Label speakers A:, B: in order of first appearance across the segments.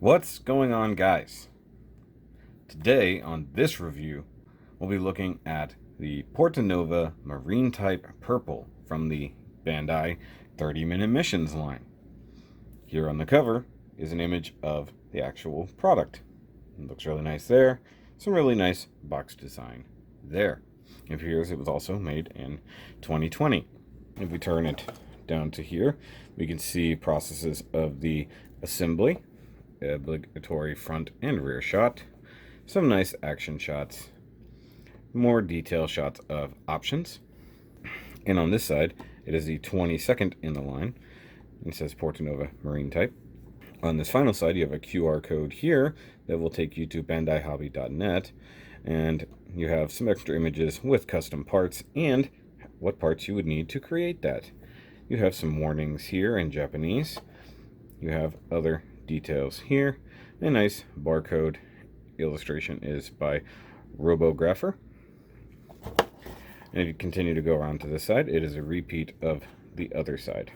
A: What's going on, guys? Today on this review, we'll be looking at the Portanova Marine Type Purple from the Bandai 30-minute missions line. Here on the cover is an image of the actual product. It looks really nice there. Some really nice box design there. It appears it was also made in 2020. If we turn it down to here, we can see processes of the assembly, obligatory front and rear shot, some nice action shots, more detail shots of options. And on this side, it is the 22nd in the line. It says Portanova Marine Type. On this final side, you have a QR code here that will take you to bandaihobby.net, and you have some extra images with custom parts and what parts you would need to create that. You have some warnings here in Japanese. You have other details here. A nice barcode illustration is by Robographer. And if you continue to go around to this side, it is a repeat of the other side.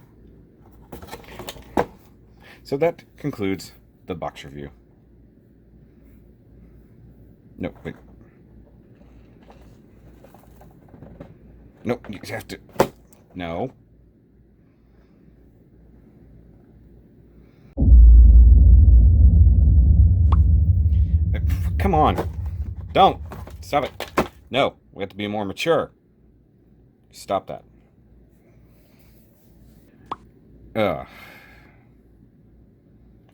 A: So that concludes the box review. No, wait. No, you have to. No. Come on. Don't. Stop it. No, we have to be more mature. Stop that.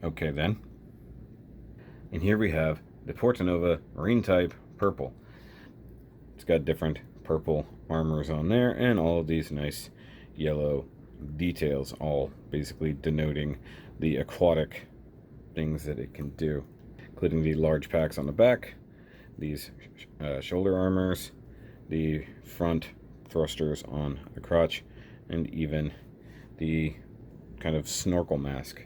A: Okay then. And here we have the Portanova Marine Type Purple. It's got different purple armors on there and all of these nice yellow details, all basically denoting the aquatic things that it can do, including the large packs on the back, these shoulder armors, the front thrusters on the crotch, and even the kind of snorkel mask.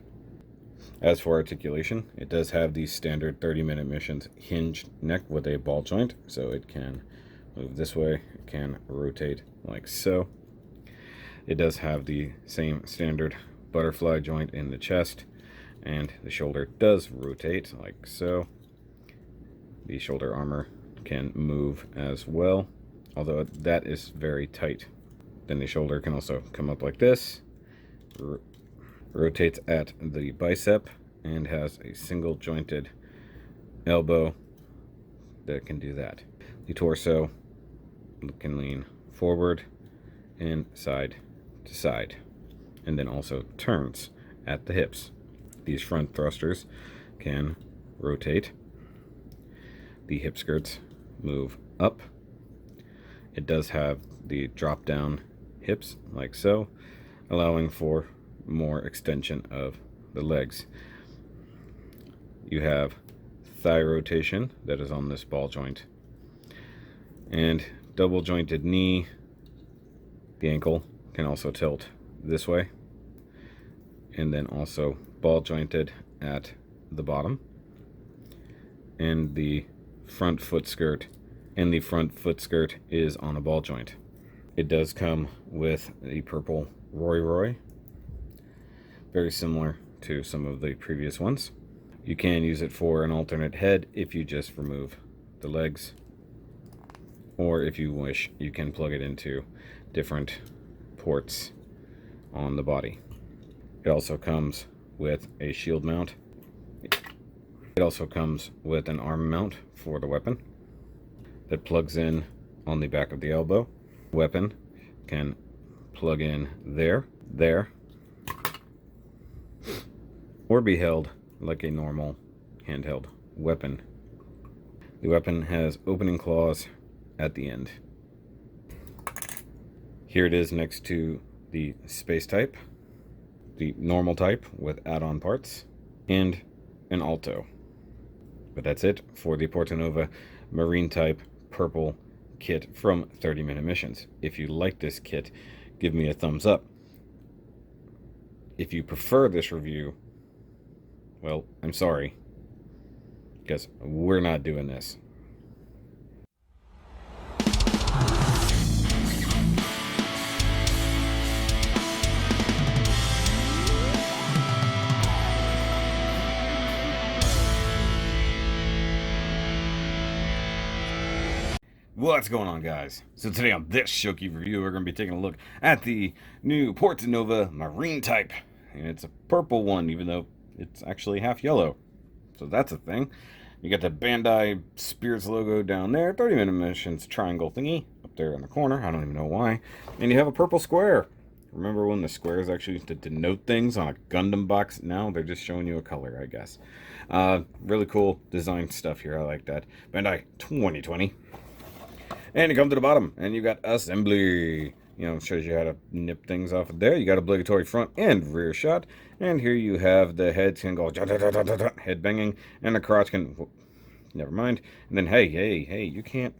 A: As for articulation, it does have the standard 30-minute missions hinged neck with a ball joint, so it can move this way, it can rotate like so. It does have the same standard butterfly joint in the chest, and the shoulder does rotate like so. The shoulder armor can move as well, although that is very tight. Then the shoulder can also come up like this, rotates at the bicep, and has a single jointed elbow that can do that. The torso can lean forward and side to side, and then also turns at the hips. These front thrusters can rotate. The hip skirts move up. It does have the drop down hips like so, allowing for more extension of the legs. You have thigh rotation that is on this ball joint, and double jointed knee. The ankle can also tilt this way, and then also ball jointed at the bottom, and the front foot skirt is on a ball joint. It does come with the purple Roy, very similar to some of the previous ones. You can use it for an alternate head if you just remove the legs, or if you wish, you can plug it into different ports on the body. It also comes with a shield mount. It also comes with an arm mount for the weapon that plugs in on the back of the elbow. Weapon can plug in there, or be held like a normal handheld weapon. The weapon has opening claws at the end. Here it is next to the space type, the normal type with add-on parts, and an alto. But that's it for the Portanova Marine Type Purple kit from 30-minute missions. If you like this kit, give me a thumbs up. If you prefer this review, well, I'm sorry, because we're not doing this. What's going on, guys? So today on this SHOKY review, we're going to be taking a look at the new Portanova Marine Type. And it's a purple one, even though it's actually half yellow. So that's a thing. You got the Bandai Spirits logo down there, 30-minute missions triangle thingy up there in the corner. I don't even know why. And you have a purple square. Remember when the squares actually used to denote things on a Gundam box? Now they're just showing you a color, I guess. Really cool design stuff here. I like that. Bandai 2020. And you come to the bottom, and you got assembly. You know, shows you how to nip things off of there. You got obligatory front and rear shot. And here you have the heads can go head banging, and the crotch can. Whoop, never mind. And then hey, you can't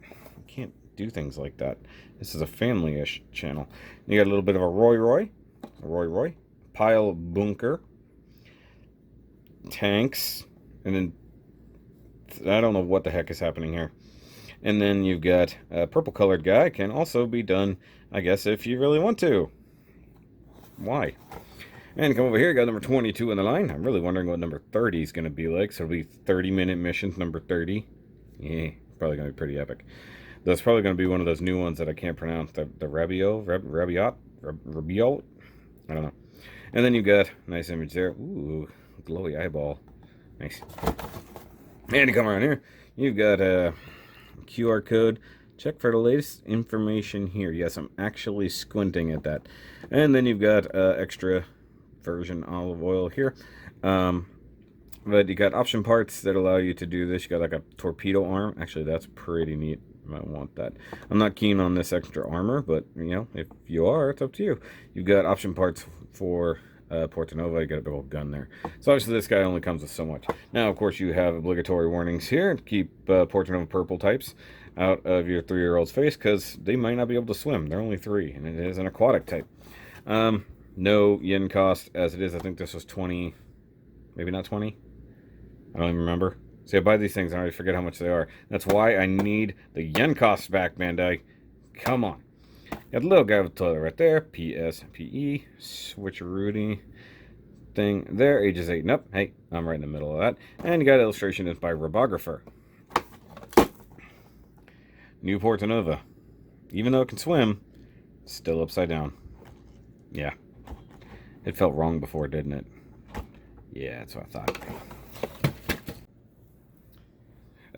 A: do things like that. This is a family-ish channel. You got a little bit of a Roy, pile bunker, tanks, and then I don't know what the heck is happening here. And then you've got a purple colored guy. Can also be done, I guess, if you really want to. Why? And come over here, got number 22 in the line. I'm really wondering what number 30 is going to be like. So it'll be 30-minute missions, number 30. Yeah, probably going to be pretty epic. That's probably going to be one of those new ones that I can't pronounce. The Rabiot? I don't know. And then you've got, nice image there. Ooh, glowy eyeball. Nice. And you come around here, you've got a QR code. Check for the latest information here. Yes, I'm actually squinting at that. And then you've got extra virgin olive oil here. But you got option parts that allow you to do this. You got like a torpedo arm. Actually, that's pretty neat. You might want that. I'm not keen on this extra armor, but you know, if you are, it's up to you. You've got option parts for Portanova. You got a big old gun there. So obviously this guy only comes with so much. Now, of course, you have obligatory warnings here to keep Portanova purple types out of your 3-year-old's face, because they might not be able to swim. They're only 3, and it is an aquatic type. No yen cost as it is. I think this was 20, maybe not 20. I don't even remember. See, I buy these things and I already forget how much they are. That's why I need the yen costs back, Bandai. Come on. Got the little guy with the toilet right there. PSPE. Switcherooty thing there. Ages 8 and up. Hey, I'm right in the middle of that. And you got illustration by Robographer. New Portanova. Even though it can swim, it's still upside down. Yeah. It felt wrong before, didn't it? Yeah, that's what I thought.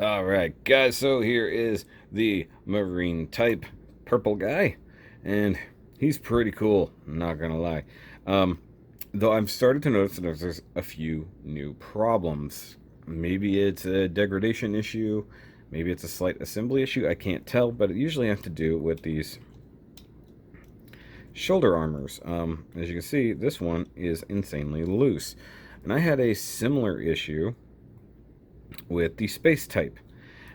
A: Alright, guys, so here is the Marine Type purple guy. And he's pretty cool, I'm not gonna lie. Though I've started to notice that there's a few new problems. Maybe it's a degradation issue. Maybe it's a slight assembly issue. I can't tell, but it usually has to do with these shoulder armors. As you can see, this one is insanely loose. And I had a similar issue with the space type.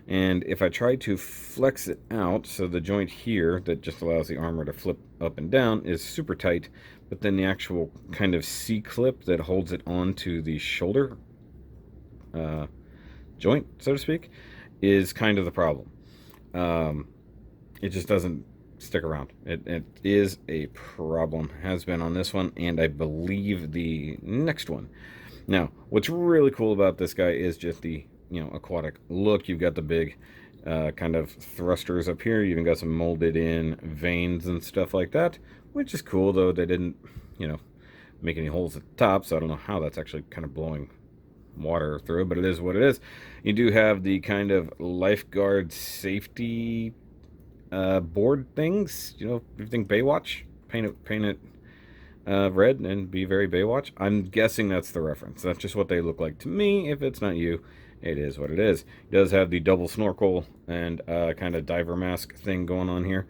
A: And if I try to flex it out, so the joint here that just allows the armor to flip up and down is super tight, but then the actual kind of C-clip that holds it onto the shoulder joint, so to speak, is kind of the problem. It just doesn't stick around. It is a problem, has been on this one, and I believe the next one. Now, what's really cool about this guy is just the, you know, aquatic look. You've got the big kind of thrusters up here. You even got some molded in veins and stuff like that, which is cool, though they didn't, you know, make any holes at the top, so I don't know how that's actually kind of blowing water through, but it is what it is. You do have the kind of lifeguard safety board things, you know, if you think Baywatch, paint it red and be very Baywatch. I'm guessing that's the reference. That's just what they look like to me. If it's not you, it is what it is. It does have the double snorkel and kind of diver mask thing going on here.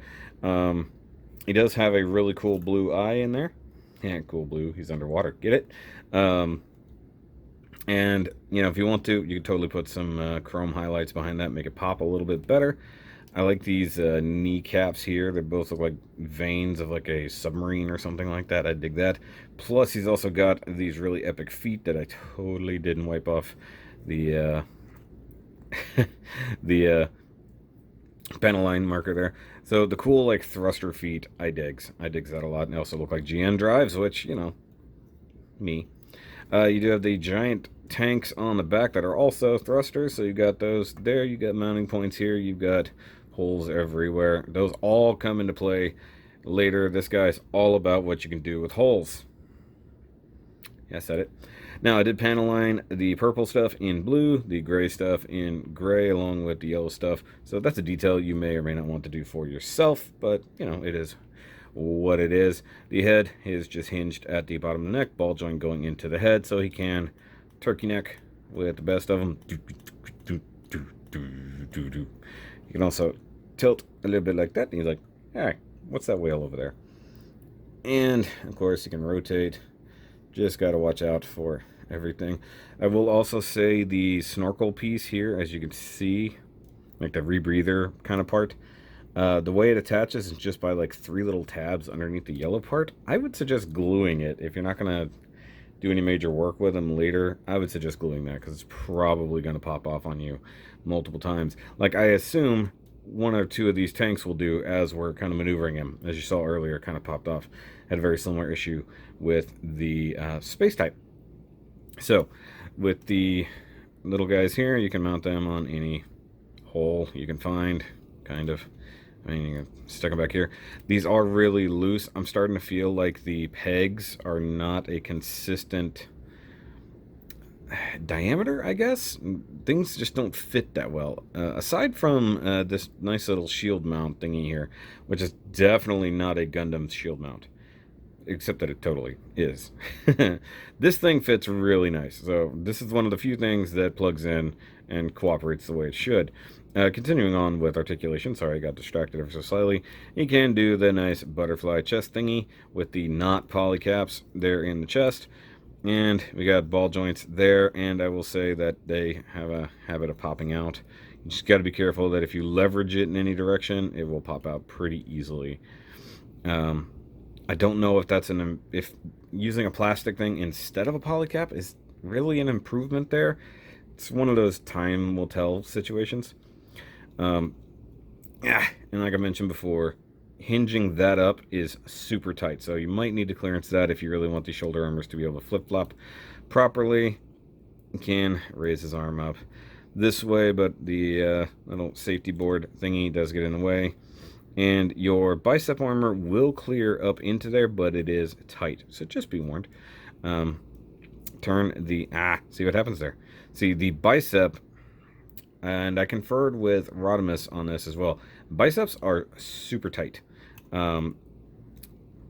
A: He does have a really cool blue eye in there. Yeah, cool blue. He's underwater. Get it? And, you know, if you want to, you can totally put some chrome highlights behind that, make it pop a little bit better. I like these kneecaps here. They both look like veins of like a submarine or something like that. I dig that. Plus, he's also got these really epic feet that I totally didn't wipe off the the Panaline marker there. So the cool like thruster feet, I digs that a lot. And they also look like GN drives, which, you know, me. You do have the giant tanks on the back that are also thrusters, so you got those there. You got mounting points here. You've got holes everywhere. Those all come into play later. This guy's all about what you can do with holes. Yeah, I said it. Now, I did panel line the purple stuff in blue, the gray stuff in gray, along with the yellow stuff. So that's a detail you may or may not want to do for yourself, but, you know, it is what it is. The head is just hinged at the bottom of the neck, ball joint going into the head, so he can turkey neck with the best of them. You can also tilt a little bit like that, and he's like, all right, what's that whale over there? And, of course, you can rotate. Just got to watch out for everything. I will also say the snorkel piece here, as you can see, like the rebreather kind of part, the way it attaches is just by like 3 little tabs underneath the yellow part. I would suggest gluing it. If you're not going to do any major work with them later, I would suggest gluing that, because it's probably going to pop off on you multiple times. Like, I assume 1 or 2 of these tanks will do as we're kind of maneuvering him. As you saw earlier, kind of popped off. Had a very similar issue with the space type. So with the little guys here, you can mount them on any hole you can find, kind of. I mean, you can stick them back here. These are really loose. I'm starting to feel like the pegs are not a consistent diameter, I guess. Things just don't fit that well. Aside from this nice little shield mount thingy here, which is definitely not a Gundam shield mount, except that it totally is. This thing fits really nice. So this is one of the few things that plugs in and cooperates the way it should. Continuing on with articulation, sorry I got distracted ever so slightly. You can do the nice butterfly chest thingy with the knot polycaps there in the chest. And we got ball joints there, and I will say that they have a habit of popping out. You just got to be careful that if you leverage it in any direction, it will pop out pretty easily. I don't know if that's if using a plastic thing instead of a polycap is really an improvement there. It's one of those time will tell situations. Yeah, and like I mentioned before, hinging that up is super tight, so you might need to clearance that if you really want the shoulder armors to be able to flip-flop properly. You can raise his arm up this way, but the little safety board thingy does get in the way. And your bicep armor will clear up into there, but it is tight, so just be warned. Turn the... see what happens there. See, the bicep, and I conferred with Rodimus on this as well. Biceps are super tight.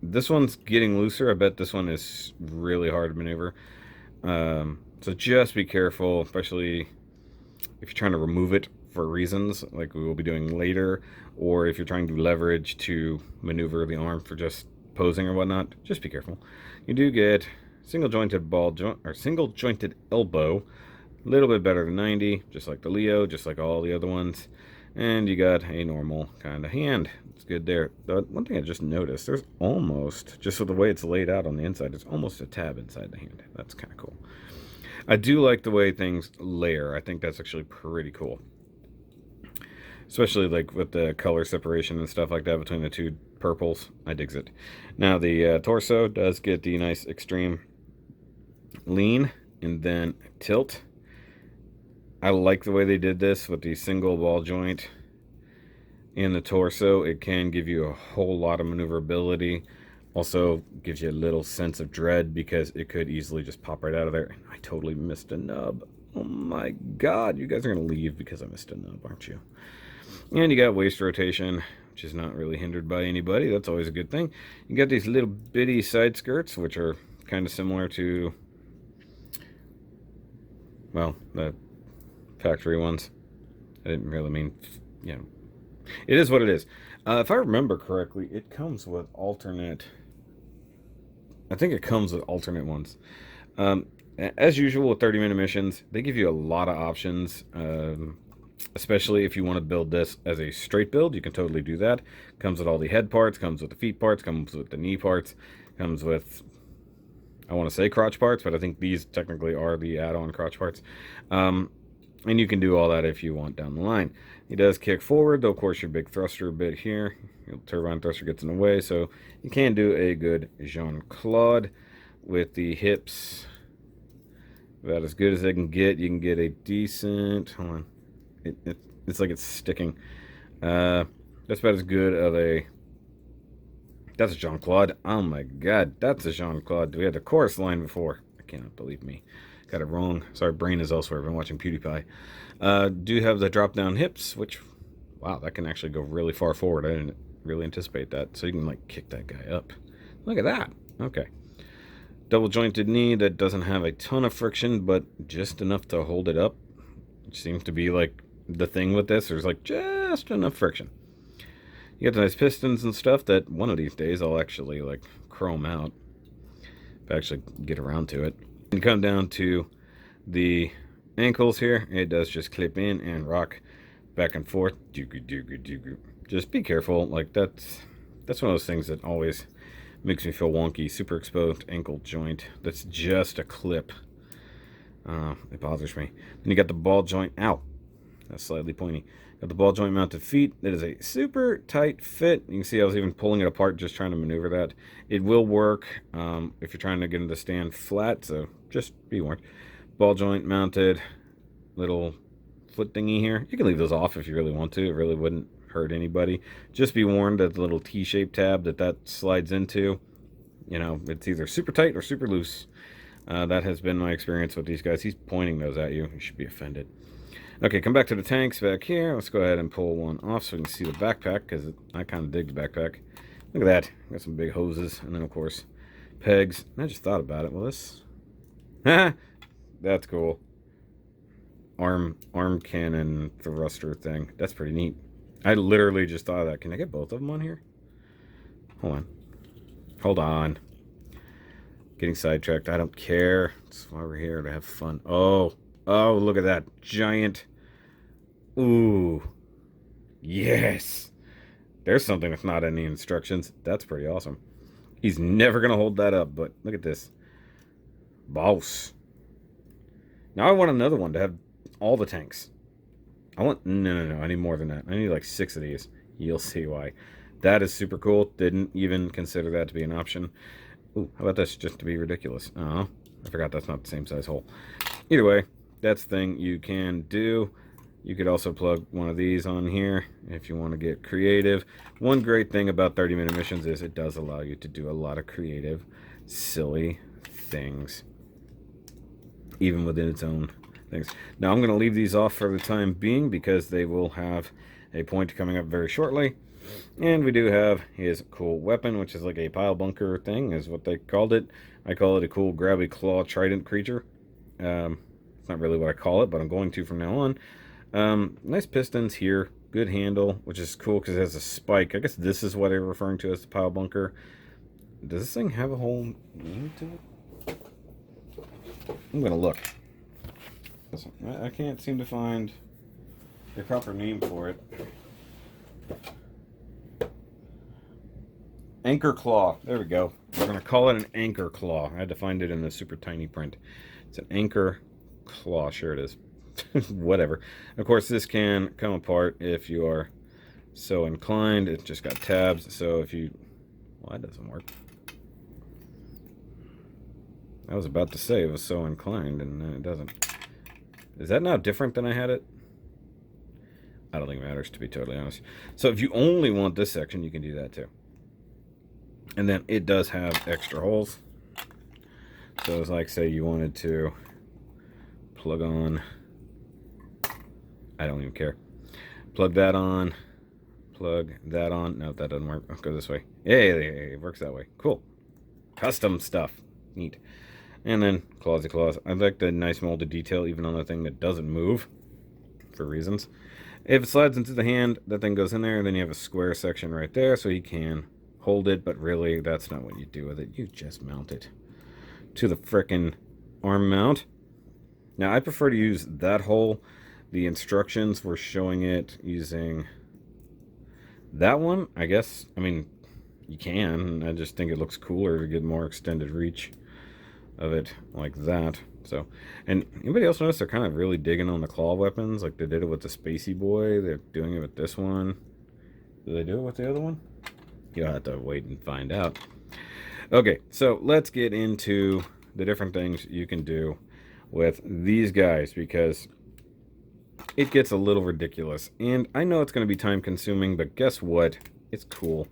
A: This one's getting looser. I bet this one is really hard to maneuver. So just be careful, especially if you're trying to remove it for reasons like we will be doing later, or if you're trying to leverage to maneuver the arm for just posing or whatnot. Just be careful. You do get single jointed ball joint or single jointed elbow, a little bit better than 90, just like the Leo, just like all the other ones. And you got a normal kind of hand. It's good there. The one thing I just noticed, there's almost, just with the way it's laid out on the inside, there's almost a tab inside the hand. That's kind of cool. I do like the way things layer. I think that's actually pretty cool. Especially like with the color separation and stuff like that between the 2 purples. I digs it. Now the torso does get the nice extreme lean and then tilt. I like the way they did this with the single ball joint in the torso. It can give you a whole lot of maneuverability. Also gives you a little sense of dread because it could easily just pop right out of there. And I totally missed a nub. Oh my god, you guys are going to leave because I missed a nub, aren't you? And you got waist rotation, which is not really hindered by anybody. That's always a good thing. You got these little bitty side skirts, which are kind of similar to, well, the factory ones. I didn't really mean, you know, it is what it is. If I remember correctly, it comes with alternate, I think it comes with alternate ones. As usual with 30-minute missions, they give you a lot of options, especially if you want to build this as a straight build. You can totally do that. Comes with all the head parts, comes with the feet parts, comes with the knee parts, comes with, I want to say crotch parts, but I think these technically are the add-on crotch parts. And you can do all that if you want down the line. He does kick forward, though of course your big thruster bit here, your turbine thruster gets in the way, so you can do a good Jean-Claude with the hips about as good as they can get. You can get a decent, hold on, it's like it's sticking. That's about as good of a... That's a Jean-Claude. Oh my god, that's a Jean-Claude. We had the chorus line before. I cannot believe me. Got it wrong. Sorry, brain is elsewhere. I've been watching PewDiePie. Do have the drop-down hips, which... Wow, that can actually go really far forward. I didn't really anticipate that. So you can, like, kick that guy up. Look at that. Okay. Double jointed knee that doesn't have a ton of friction, but just enough to hold it up. Which seems to be, like, the thing with this. There's, like, just enough friction. You get the nice pistons and stuff that one of these days I'll actually, like, chrome out. If I actually get around to it. And come down to the ankles here. It does just clip in and rock back and forth. Just be careful. Like, that's one of those things that always makes me feel wonky. Super exposed ankle joint. That's just a clip. It bothers me. Then you got the ball joint. Ow. That's slightly pointy. Got the ball joint mounted feet. That is a super tight fit. You can see I was even pulling it apart just trying to maneuver that. It will work if you're trying to get it to stand flat, so just be warned. Ball joint mounted little foot thingy here. You can leave those off if you really want to. It really wouldn't hurt anybody. Just be warned that the little T-shaped tab that slides into, you know, it's either super tight or super loose. That has been my experience with these guys. He's pointing those at you. You should be offended. Okay, come back to the tanks back here. Let's go ahead and pull one off so we can see the backpack, because I kind of dig the backpack. Look at that. Got some big hoses, and then, of course, pegs. And I just thought about it. Well, this... That's cool. Arm cannon thruster thing. That's pretty neat. I literally just thought of that. Can I get both of them on here? Hold on. Getting sidetracked. I don't care. That's why we're here, to have fun. Oh, look at that. Giant. Ooh. Yes. There's something that's not in the instructions. That's pretty awesome. He's never going to hold that up, but look at this. Boss. Now I want another one to have all the tanks. No. I need more than that. I need like 6 of these. You'll see why. That is super cool. Didn't even consider that to be an option. Ooh, how about this just to be ridiculous? Oh, I forgot that's not the same size hole. Either way, that's the thing you can do. You could also plug one of these on here if you want to get creative. One great thing about 30-minute missions is it does allow you to do a lot of creative, silly things, even within its own things. Now, I'm going to leave these off for the time being because they will have a point coming up very shortly. And we do have his cool weapon, which is like a pile bunker thing, is what they called it. I call it a cool grabby claw trident creature. It's not really what I call it, but I'm going to from now on. Nice pistons here. Good handle, which is cool because it has a spike. I guess this is what they're referring to as the pile bunker. Does this thing have a whole name to it? I'm going to look. I can't seem to find the proper name for it. Anchor claw. There we go. We're going to call it an anchor claw. I had to find it in the super tiny print. It's an anchor claw. Sure it is. Whatever. Of course, this can come apart if you are so inclined. It's just got tabs. So if you... Well, that doesn't work. I was about to say it was so inclined, and then it doesn't. Is that now different than I had it? I don't think it matters, to be totally honest. So if you only want this section, you can do that too. And then it does have extra holes. So it's like, say you wanted to plug on, I don't even care. Plug that on, plug that on. No, that doesn't work. I'll go this way. Hey, it works that way. Cool. Custom stuff. Neat. And then clawsy claws. I like the nice molded detail even on the thing that doesn't move for reasons. If it slides into the hand, that thing goes in there, and then you have a square section right there so you can hold it, but really that's not what you do with it. You just mount it to the frickin' arm mount. Now I prefer to use that hole. The instructions were showing it using that one. I guess, I mean, you can. I just think it looks cooler to get more extended reach of it like that. So, and anybody else notice they're kind of really digging on the claw weapons? Like they did it with the Spacey Boy. They're doing it with this one. Did they do it with the other one? You'll have to wait and find out. Okay, so let's get into the different things you can do with these guys, because it gets a little ridiculous. And I know it's going to be time consuming, but guess what? It's cool.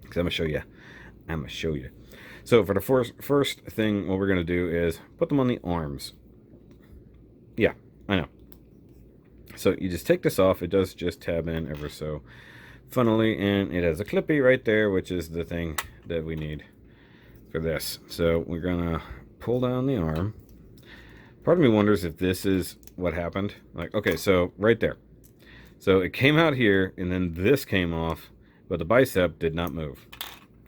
A: Because I'm going to show you. I'm going to show you. So for the first thing, what we're going to do is put them on the arms. Yeah, I know. So you just take this off. It does just tab in ever so funnily, and it has a clippy right there, which is the thing that we need for this. So we're gonna pull down the arm. Part of me wonders if this is what happened. Like, okay, so right there. So it came out here, and then this came off, but the bicep did not move.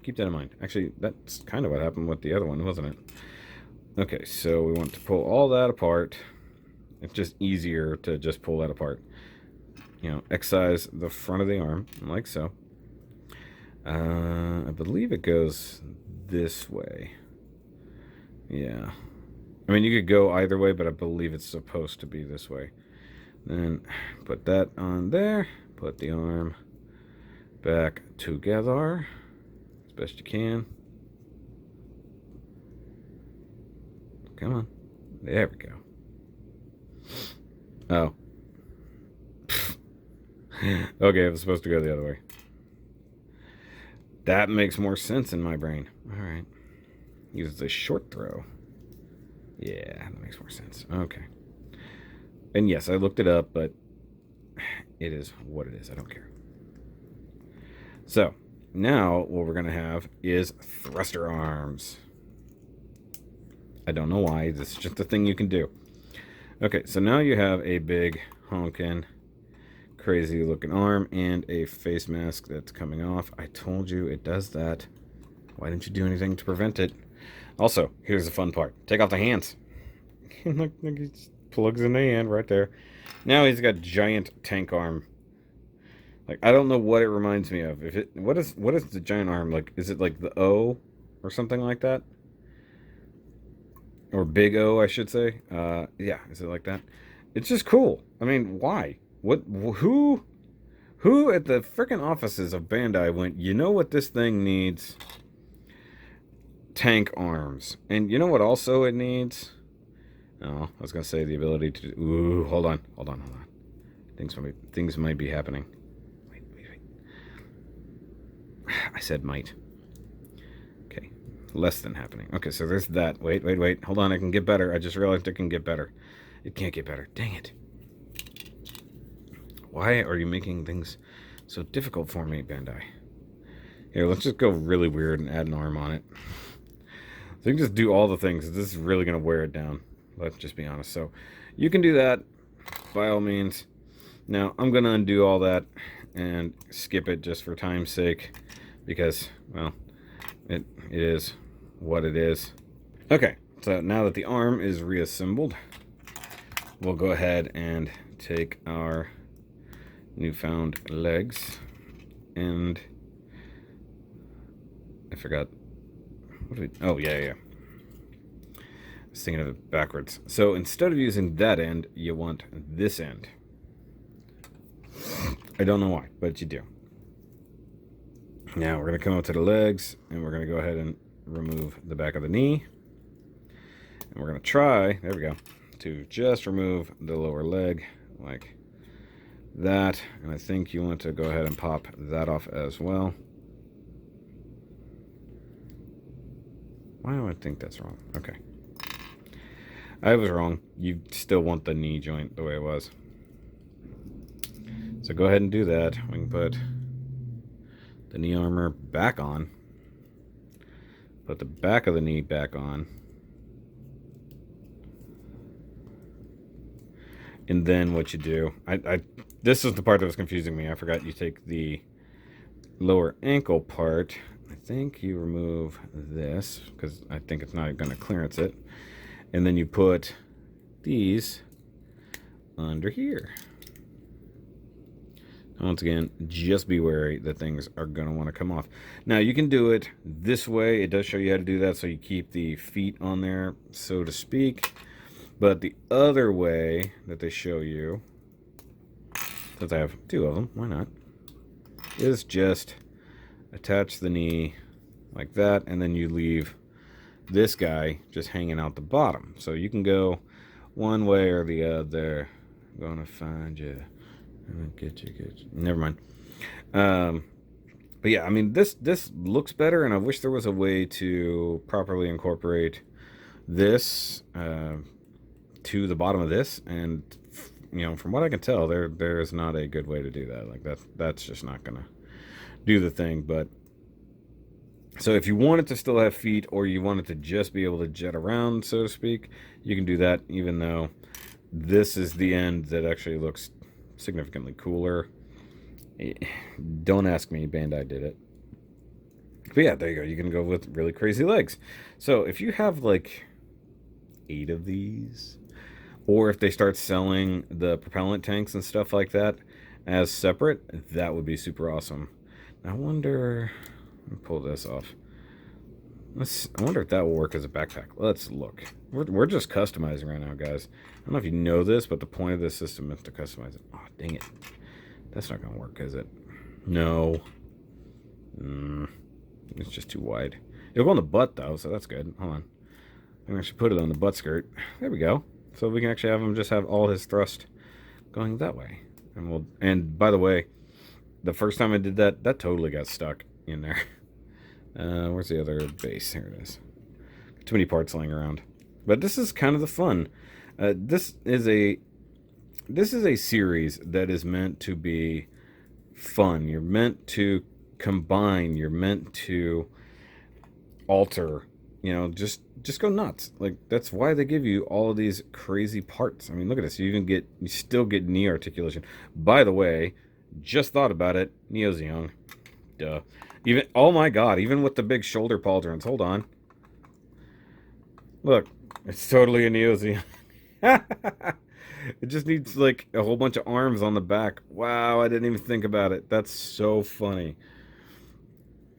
A: Keep that in mind. Actually, that's kind of what happened with the other one, wasn't it? Okay, so we want to pull all that apart. It's just easier to just pull that apart. You know, excise the front of the arm, like so. I believe it goes this way. Yeah. I mean, you could go either way, but I believe it's supposed to be this way. Then put that on there. Put the arm back together as best you can. Come on. There we go. Oh. Okay, it was supposed to go the other way. That makes more sense in my brain. Alright. Use the short throw. Yeah, that makes more sense. Okay. And yes, I looked it up, but it is what it is. I don't care. So, now what we're going to have is thruster arms. I don't know why. This is just a thing you can do. Okay, so now you have a big honkin' crazy looking arm and a face mask that's coming off. I told you it does that. Why didn't you do anything to prevent it? Also, here's the fun part. Take off the hands. Look, he just plugs in the hand right there. Now he's got giant tank arm. Like, I don't know what it reminds me of. What is the giant arm like? Is it like the O or something like that? Or big O, I should say. Yeah, is it like that? It's just cool. I mean, why? Who at the frickin' offices of Bandai went, you know what this thing needs? Tank arms. And you know what also it needs? Oh, I was going to say the ability to... Ooh, hold on. Things might be happening. Wait. I said might. Okay. Less than happening. Okay, so there's that. Wait. Hold on, I can get better. I just realized it can get better. It can't get better. Dang it. Why are you making things so difficult for me, Bandai? Here, let's just go really weird and add an arm on it. So you can just do all the things. This is really going to wear it down. Let's just be honest. So you can do that by all means. Now, I'm going to undo all that and skip it just for time's sake because, well, it is what it is. Okay, so now that the arm is reassembled, we'll go ahead and take our newfound legs and I forgot. Oh, yeah. I was thinking of it backwards. So instead of using that end, you want this end. I don't know why, but you do. Now we're going to come up to the legs, and we're going to go ahead and remove the back of the knee. And we're going to try, there we go, to just remove the lower leg like that. And I think you want to go ahead and pop that off as well. Why do I think that's wrong? Okay. I was wrong. You still want the knee joint the way it was. So go ahead and do that. We can put the knee armor back on. Put the back of the knee back on. And then what you do, this is the part that was confusing me. I forgot you take the lower ankle part. I think you remove this because I think it's not going to clearance it. And then you put these under here. Once again, just be wary that things are going to want to come off. Now, you can do it this way. It does show you how to do that, so you keep the feet on there, so to speak. But the other way that they show you, since I have two of them, why not, is just attach the knee like that, and then you leave this guy just hanging out the bottom. So you can go one way or the other. I'm gonna find you. I'm gonna get you. Never mind. Um, but yeah, I mean, this looks better, and I wish there was a way to properly incorporate this to the bottom of this. And from what I can tell, there is not a good way to do that. Like that's just not gonna do the thing. But so if you want it to still have feet, or you want it to just be able to jet around, so to speak, you can do that. Even though this is the end that actually looks significantly cooler. Don't ask me, Bandai did it. But yeah, there you go. You can go with really crazy legs. So if you have like 8 of these, or if they start selling the propellant tanks and stuff like that as separate, that would be super awesome. I wonder, let me pull this off. I wonder if that will work as a backpack. Let's look. We're just customizing right now, guys. I don't know if you know this, but the point of this system is to customize it. Oh, dang it. That's not going to work, is it? No. It's just too wide. It'll go on the butt, though, so that's good. Hold on. I'm going to put it on the butt skirt. There we go. So we can actually have him just have all his thrust going that way. And by the way, the first time I did that, that totally got stuck in there. Where's the other base? Here it is. Too many parts laying around. But this is kind of the fun. This is a series that is meant to be fun. You're meant to combine. You're meant to alter. Just go nuts. Like that's why they give you all of these crazy parts. I mean, look at this. You still get knee articulation. By the way, just thought about it. Neo's young. Duh. Oh my god, even with the big shoulder pauldrons. Hold on. Look, it's totally a Neozeon. It just needs like a whole bunch of arms on the back. Wow, I didn't even think about it. That's so funny.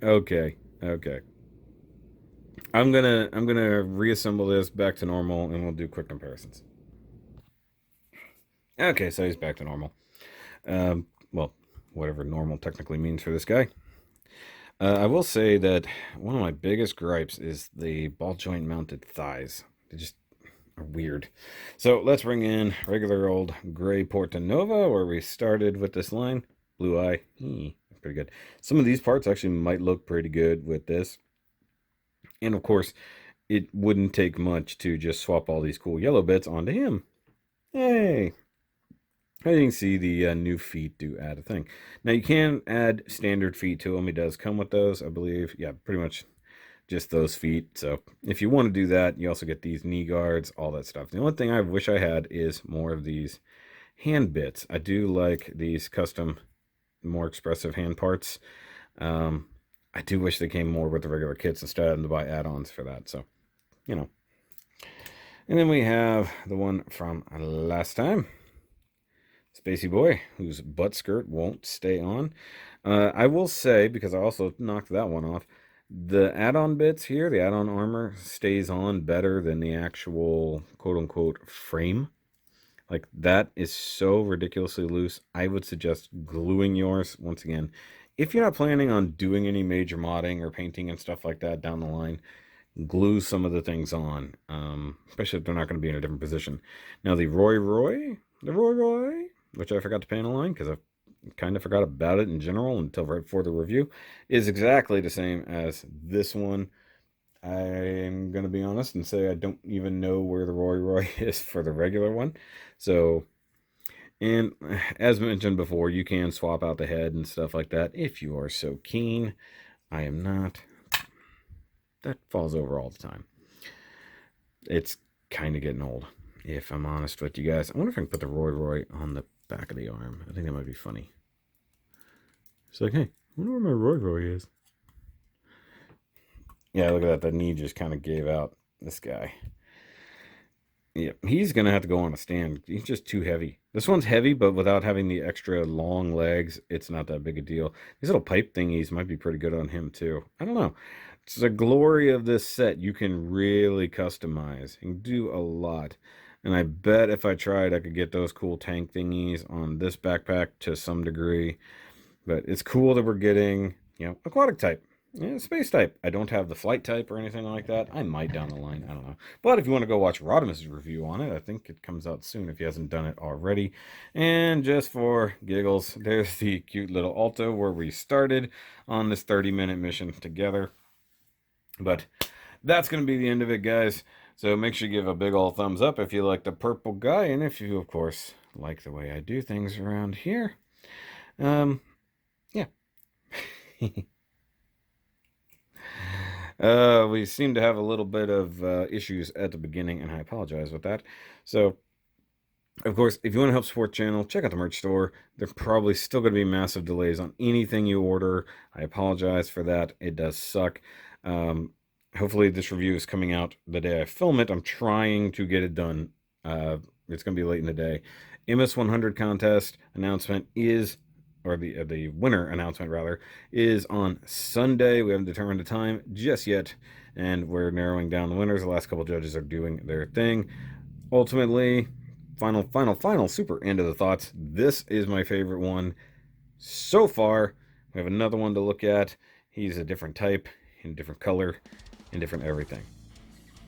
A: Okay. I'm gonna reassemble this back to normal, and we'll do quick comparisons. Okay, so he's back to normal. Well, whatever normal technically means for this guy. I will say that one of my biggest gripes is the ball joint mounted thighs. They just are weird. So let's bring in regular old gray Portanova, where we started with this line. Blue eye. Pretty good. Some of these parts actually might look pretty good with this. And of course, it wouldn't take much to just swap all these cool yellow bits onto him. Hey! As you can see, the new feet do add a thing. Now, you can add standard feet to him. He does come with those, I believe. Yeah, pretty much just those feet. So if you want to do that, you also get these knee guards, all that stuff. The only thing I wish I had is more of these hand bits. I do like these custom, more expressive hand parts. I do wish they came more with the regular kits instead of having to buy add-ons for that. So, And then we have the one from last time. Spacey Boy, whose butt skirt won't stay on. I will say, because I also knocked that one off, the add-on bits here, the add-on armor, stays on better than the actual quote-unquote frame. Like, that is so ridiculously loose. I would suggest gluing yours, once again. If you're not planning on doing any major modding or painting and stuff like that down the line, glue some of the things on, especially if they're not going to be in a different position. Now, the Roy, which I forgot to paint a line because I kind of forgot about it in general until right before the review, is exactly the same as this one. I'm going to be honest and say I don't even know where the Roy is for the regular one. So, and as mentioned before, you can swap out the head and stuff like that if you are so keen. I am not. That falls over all the time. It's kind of getting old, if I'm honest with you guys. I wonder if I can put the Roy on the back of the arm. I think that might be funny. It's like, hey, I wonder where my Roy is. Yeah, look at that. The knee just kind of gave out. This guy. Yeah, he's going to have to go on a stand. He's just too heavy. This one's heavy, but without having the extra long legs, it's not that big a deal. These little pipe thingies might be pretty good on him, too. I don't know. It's the glory of this set. You can really customize. You can do a lot. And I bet if I tried, I could get those cool tank thingies on this backpack to some degree. But it's cool that we're getting, aquatic type. Yeah, space type. I don't have the flight type or anything like that. I might down the line. I don't know. But if you want to go watch Rodimus's review on it, I think it comes out soon if he hasn't done it already. And just for giggles, there's the cute little Alto where we started on this 30-minute mission together. But that's going to be the end of it, guys. So make sure you give a big ol' thumbs up if you like the purple guy. And if you, of course, like the way I do things around here. Yeah. We seem to have a little bit of issues at the beginning, and I apologize with that. So, of course, if you want to help support the channel, check out the merch store. There's probably still going to be massive delays on anything you order. I apologize for that. It does suck. Hopefully this review is coming out the day I film it. I'm trying to get it done. It's going to be late in the day. MS100 contest announcement is, or the winner announcement rather, is on Sunday. We haven't determined the time just yet, and we're narrowing down the winners. The last couple judges are doing their thing. Ultimately, final super end of the thoughts. This is my favorite one so far. We have another one to look at. He's a different type, in different color, in different everything.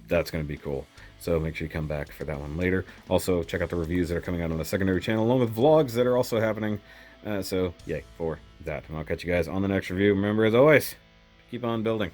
A: That's going to be cool. So make sure you come back for that one later. Also, check out the reviews that are coming out on the secondary channel, along with vlogs that are also happening. So, yay for that. And I'll catch you guys on the next review. Remember, as always, keep on building.